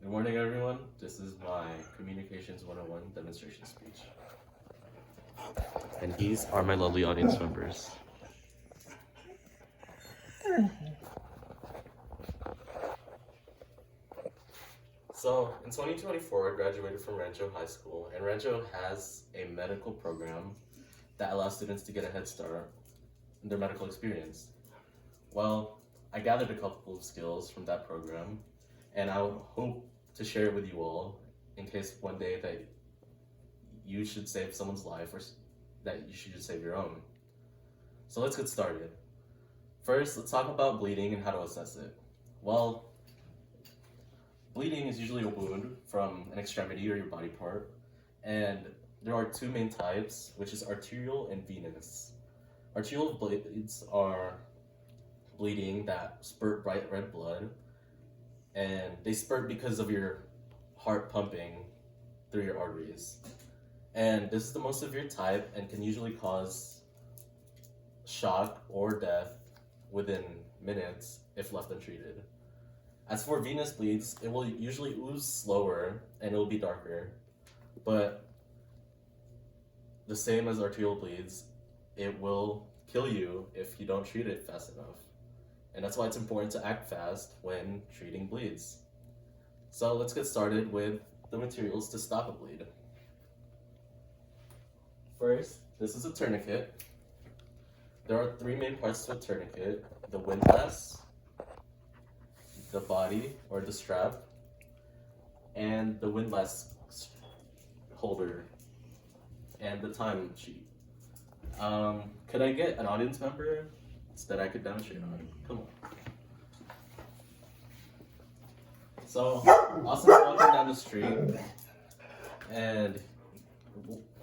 Good morning, everyone. This is my Communications 101 demonstration speech. And these are my lovely audience members. So, in 2024, I graduated from Rancho High School, and Rancho has a medical program that allows students to get a head start in their medical experience. Well, I gathered a couple of skills from that program, and I would hope to share it with you all in case one day that you should save someone's life or that you should just save your own. So let's get started. First, let's talk about bleeding and how to assess it. Well, bleeding is usually a wound from an extremity or your body part, and there are two main types, which is arterial and venous. Arterial bleeds are bleeding that spurt bright red blood, and they spurt because of your heart pumping through your arteries. And this is the most severe type and can usually cause shock or death within minutes if left untreated. As for venous bleeds, it will usually ooze slower and it will be darker, but the same as arterial bleeds, it will kill you if you don't treat it fast enough. And that's why it's important to act fast when treating bleeds. So let's get started with the materials to stop a bleed. First, this is a tourniquet. There are three main parts to a tourniquet: the windlass, the body or the strap, and the windlass holder, and the time sheet. Could I get an audience member so that I could demonstrate on it? Come on. So, Austin's walking down the street, and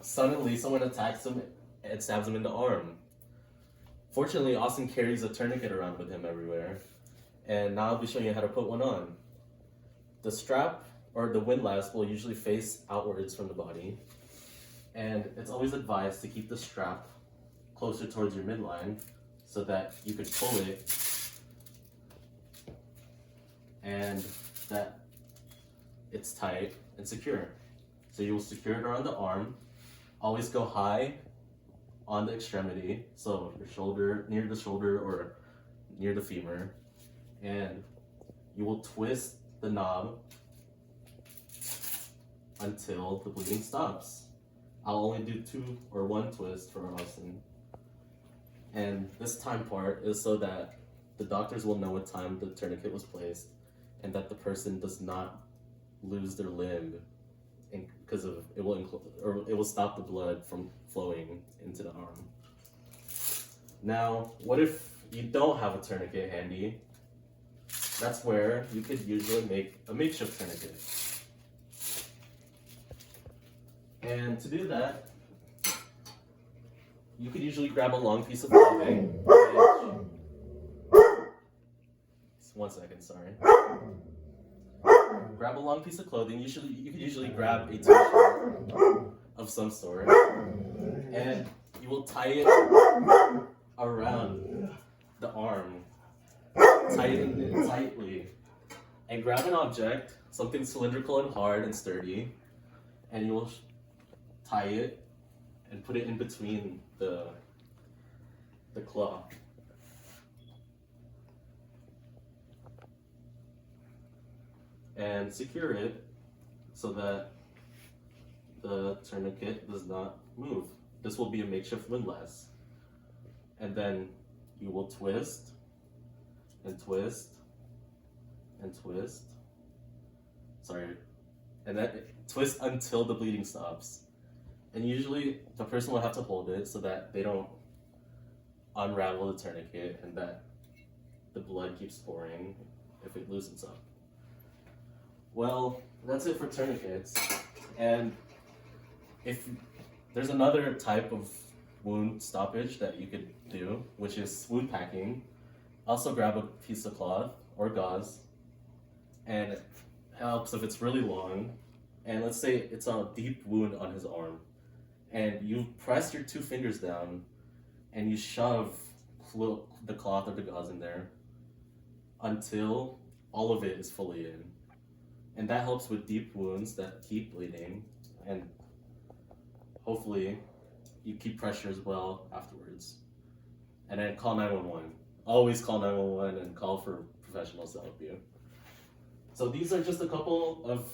suddenly someone attacks him and stabs him in the arm. Fortunately, Austin carries a tourniquet around with him everywhere, and now I'll be showing you how to put one on. The strap or the windlass will usually face outwards from the body, and it's always advised to keep the strap closer towards your midline so that you could pull it and that it's tight and secure. So you will secure it around the arm. Always go high on the extremity, so your shoulder, near the shoulder or near the femur, and you will twist the knob until the bleeding stops. I'll only do two or one twist for Austin. And this time part is so that the doctors will know what time the tourniquet was placed and that the person does not lose their limb because of it will stop the blood from flowing into the arm. Now, what if you don't have a tourniquet handy? That's where you could usually make a makeshift tourniquet. And to do that, you could usually grab a long piece of clothing. One second, sorry. Grab a long piece of clothing. You could usually grab a t-shirt of some sort, and you will tie it around the arm, tighten it tightly, and grab an object, something cylindrical and hard and sturdy, and you will tie it and put it in between the cloth. And secure it so that the tourniquet does not move. This will be a makeshift windlass. And then you will twist and twist and twist. Sorry. And then twist until the bleeding stops. And usually the person will have to hold it so that they don't unravel the tourniquet and that the blood keeps pouring if it loosens up. Well, that's it for tourniquets. And if there's another type of wound stoppage that you could do, which is wound packing. Also grab a piece of cloth or gauze, and it helps if it's really long. And let's say it's a deep wound on his arm, and you press your two fingers down and you shove the cloth or the gauze in there until all of it is fully in. And that helps with deep wounds that keep bleeding, and hopefully you keep pressure as well afterwards. And then call 911. Always call 911 and call for professionals to help you. So these are just a couple of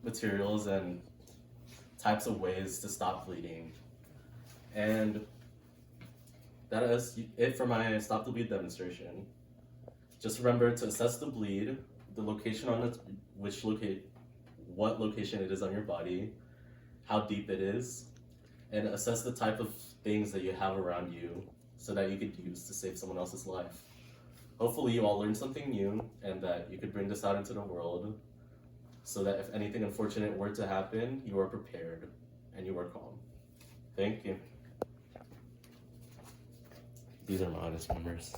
materials and types of ways to stop bleeding. And that is it for my Stop the Bleed demonstration. Just remember to assess the bleed, the location on it, what location it is on your body, how deep it is, and assess the type of things that you have around you so that you could use to save someone else's life. Hopefully you all learned something new and that you could bring this out into the world so that if anything unfortunate were to happen, you are prepared and you are calm. Thank you. These are my audience members.